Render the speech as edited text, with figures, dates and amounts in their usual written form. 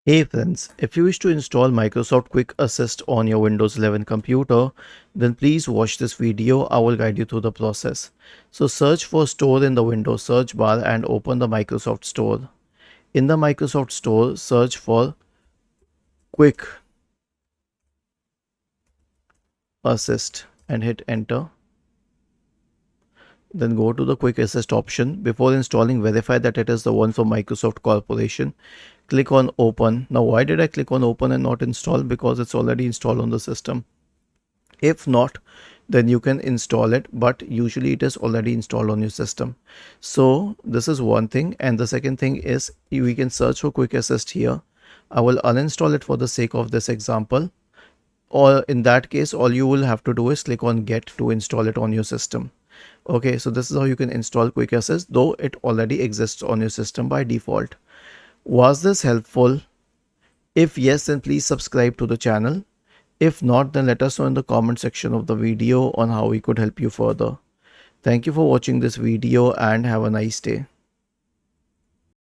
Hey friends, if you wish to install Microsoft Quick Assist on your Windows 11 computer, then please watch this video. I will guide you through the process. So search for Store in the Windows search bar and open the Microsoft Store. In the Microsoft Store, search for Quick Assist and hit enter. Then go to the Quick Assist option. Before installing, verify that it is the one from Microsoft Corporation. Click on Open. Now, why did I click on Open and not install? Because it's already installed on the system. If not, then you can install it, but usually it is already installed on your system. So this is one thing. And the second thing is we can search for Quick Assist here. I will uninstall it for the sake of this example. Or in that case, all you will have to do is click on Get to install it on your system. Okay, so this is how you can install Quick Assist, though it already exists on your system by default. Was this helpful? If yes, then please subscribe to the channel. If not, then let us know in the comment section of the video on how we could help you further. Thank you for watching this video and have a nice day.